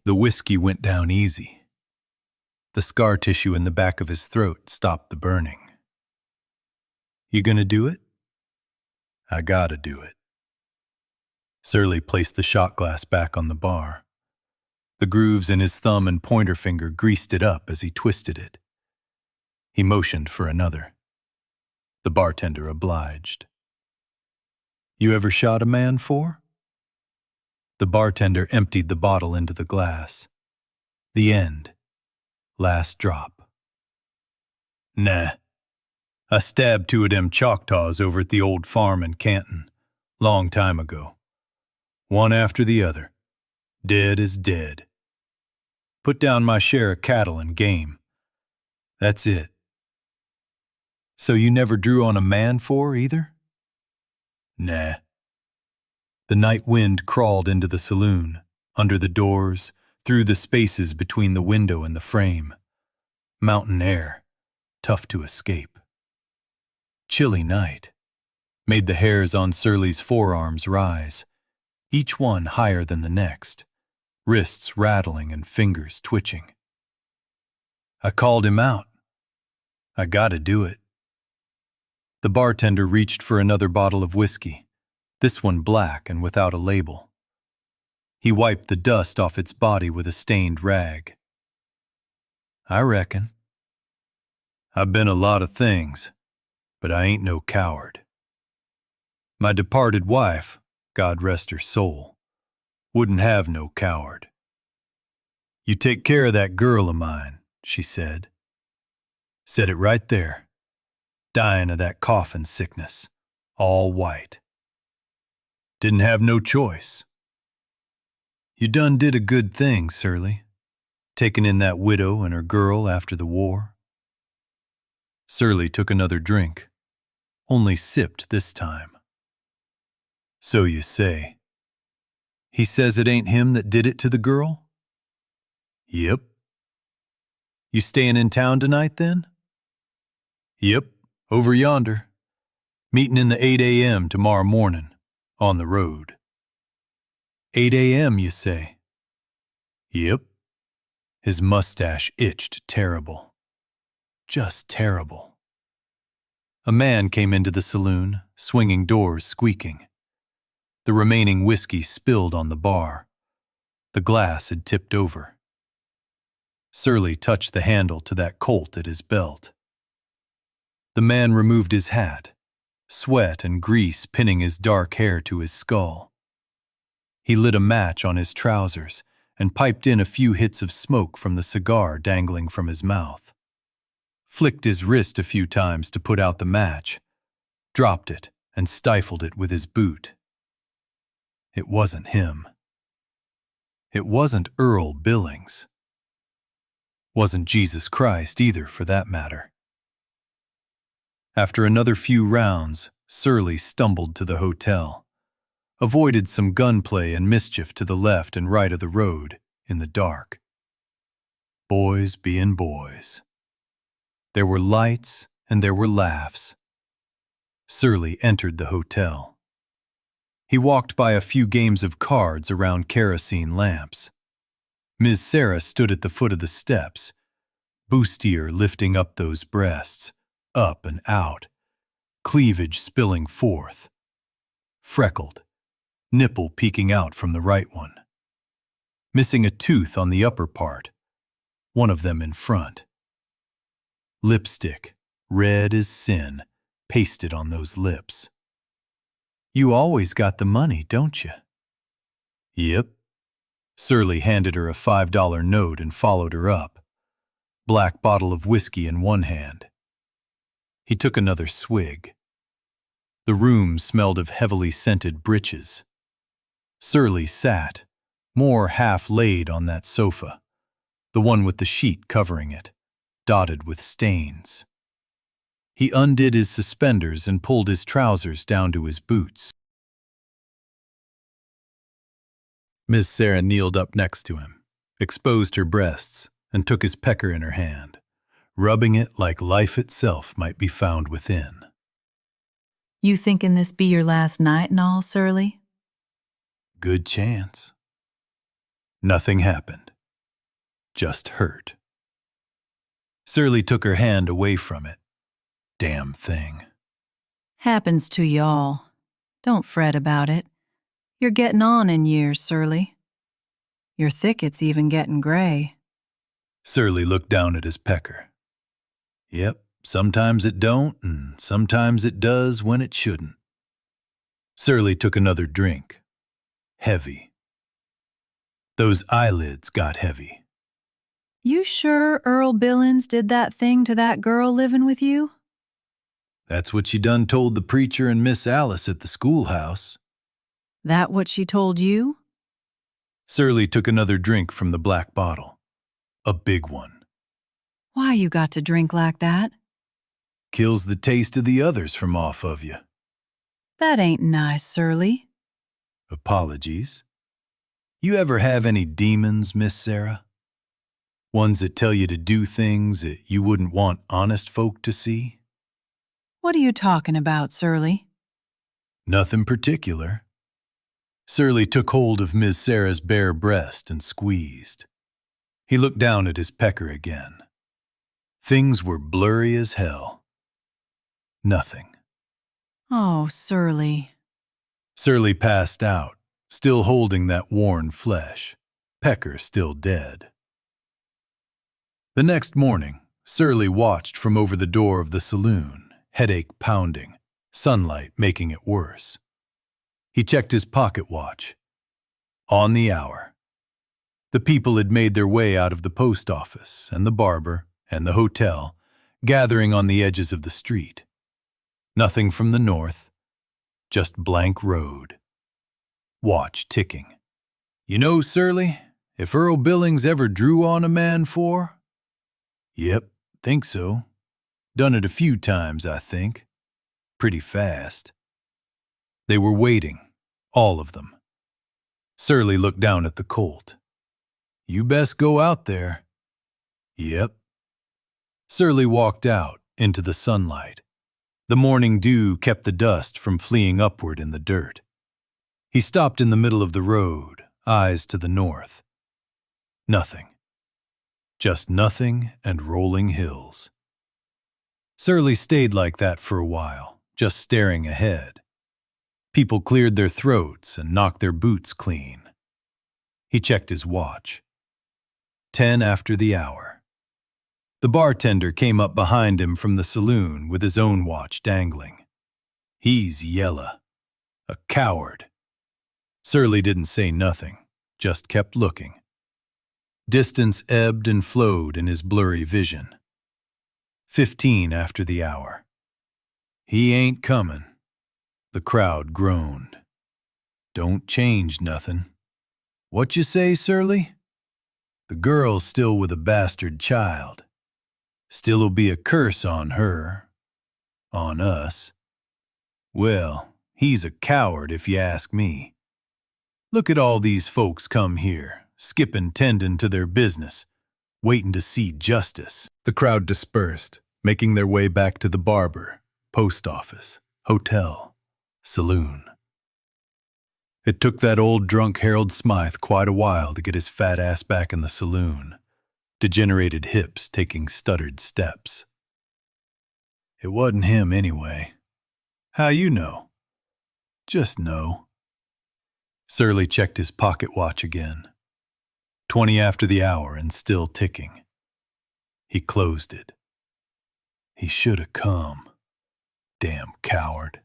The whiskey went down easy. The scar tissue in the back of his throat stopped the burning. You gonna do it? I gotta do it. Surly placed the shot glass back on the bar. The grooves in his thumb and pointer finger greased it up as he twisted it. He motioned for another. The bartender obliged. You ever shot a man for? The bartender emptied the bottle into the glass. The end. Last drop. Nah. I stabbed two of them Choctaws over at the old farm in Canton, long time ago. One after the other. Dead as dead. Put down my share of cattle and game. That's it. So you never drew on a man for either? Nah. The night wind crawled into the saloon, under the doors, through the spaces between the window and the frame. Mountain air, tough to escape. Chilly night, made the hairs on Surly's forearms rise, each one higher than the next, wrists rattling and fingers twitching. I called him out. I gotta do it. The bartender reached for another bottle of whiskey, this one black and without a label. He wiped the dust off its body with a stained rag. I reckon. I've been a lot of things, but I ain't no coward. My departed wife, God rest her soul, wouldn't have no coward. You take care of that girl of mine, she said. Said it right there, dying of that coffin sickness, all white. Didn't have no choice. You done did a good thing, Surly, taking in that widow and her girl after the war. Surly took another drink, only sipped this time. So you say. He says it ain't him that did it to the girl? Yep. You staying in town tonight then? Yep, over yonder. Meeting in the 8 a.m. tomorrow morning, on the road. 8 a.m., you say? Yep. His mustache itched terrible. Just terrible. A man came into the saloon, swinging doors squeaking. The remaining whiskey spilled on the bar. The glass had tipped over. Surly touched the handle to that Colt at his belt. The man removed his hat, sweat and grease pinning his dark hair to his skull. He lit a match on his trousers and piped in a few hits of smoke from the cigar dangling from his mouth. Flicked his wrist a few times to put out the match, dropped it and stifled it with his boot. It wasn't him. It wasn't Earl Billings. Wasn't Jesus Christ either, for that matter. After another few rounds, Surly stumbled to the hotel, avoided some gunplay and mischief to the left and right of the road in the dark. Boys being boys. There were lights and there were laughs. Surly entered the hotel. He walked by a few games of cards around kerosene lamps. Ms. Sarah stood at the foot of the steps, bustier lifting up those breasts, up and out, cleavage spilling forth. Freckled, nipple peeking out from the right one. Missing a tooth on the upper part, one of them in front. Lipstick, red as sin, pasted on those lips. You always got the money, don't you? Yep. Surly handed her a $5 note and followed her up. Black bottle of whiskey in one hand. He took another swig. The room smelled of heavily scented breeches. Surly sat, more half laid on that sofa, the one with the sheet covering it, dotted with stains. He undid his suspenders and pulled his trousers down to his boots. Miss Sarah kneeled up next to him, exposed her breasts, and took his pecker in her hand, rubbing it like life itself might be found within. You thinking this be your last night and all, Surly? Good chance. Nothing happened. just hurt. Surly took her hand away from it. Damn thing. Happens to y'all. Don't fret about it. You're getting on in years, Surly. Your thicket's even getting gray. Surly looked down at his pecker. Yep, sometimes it don't, and sometimes it does when it shouldn't. Surly took another drink. Heavy. Those eyelids got heavy. You sure Earl Billings did that thing to that girl living with you? That's what she done told the preacher and Miss Alice at the schoolhouse. That what she told you? Surly took another drink from the black bottle. A big one. Why you got to drink like that? Kills the taste of the others from off of you. That ain't nice, Surly. Apologies. You ever have any demons, Miss Sarah? Ones that tell you to do things that you wouldn't want honest folk to see? What are you talking about, Surly? Nothing particular. Surly took hold of Miss Sarah's bare breast and squeezed. He looked down at his pecker again. Things were blurry as hell. Nothing. Oh, Surly. Surly passed out, still holding that worn flesh, pecker still dead. The next morning, Surly watched from over the door of the saloon, headache pounding, sunlight making it worse. He checked his pocket watch. On the hour. The people had made their way out of the post office and the barber and the hotel, gathering on the edges of the street. Nothing from the north, just blank road. Watch ticking. You know, Surly, if Earl Billings ever drew on a man for? Yep, think so. Done it a few times, I think. Pretty fast. They were waiting, all of them. Surly looked down at the colt. You best go out there. Yep. Surly walked out into the sunlight. The morning dew kept the dust from fleeing upward in the dirt. He stopped in the middle of the road, eyes to the north. Nothing. Just nothing and rolling hills. Surly stayed like that for a while, just staring ahead. People cleared their throats and knocked their boots clean. He checked his watch. 10 after the hour. The bartender came up behind him from the saloon with his own watch dangling. He's yella. A coward. Surly didn't say nothing, just kept looking. Distance ebbed and flowed in his blurry vision. 15 after the hour. He ain't comin'. The crowd groaned. Don't change nothin'. What you say, Surly? The girl's still with a bastard child. Still'll be a curse on her. On us. Well, he's a coward if you ask me. Look at all these folks come here, skippin' tendin' to their business, waitin' to see justice. The crowd dispersed, making their way back to the barber, post office, hotel, saloon. It took that old drunk Harold Smythe quite a while to get his fat ass back in the saloon, degenerated hips taking stuttered steps. It wasn't him anyway. How you know? Just know. Surly checked his pocket watch again. 20 after the hour and still ticking. He closed it. He should have come. Damn coward.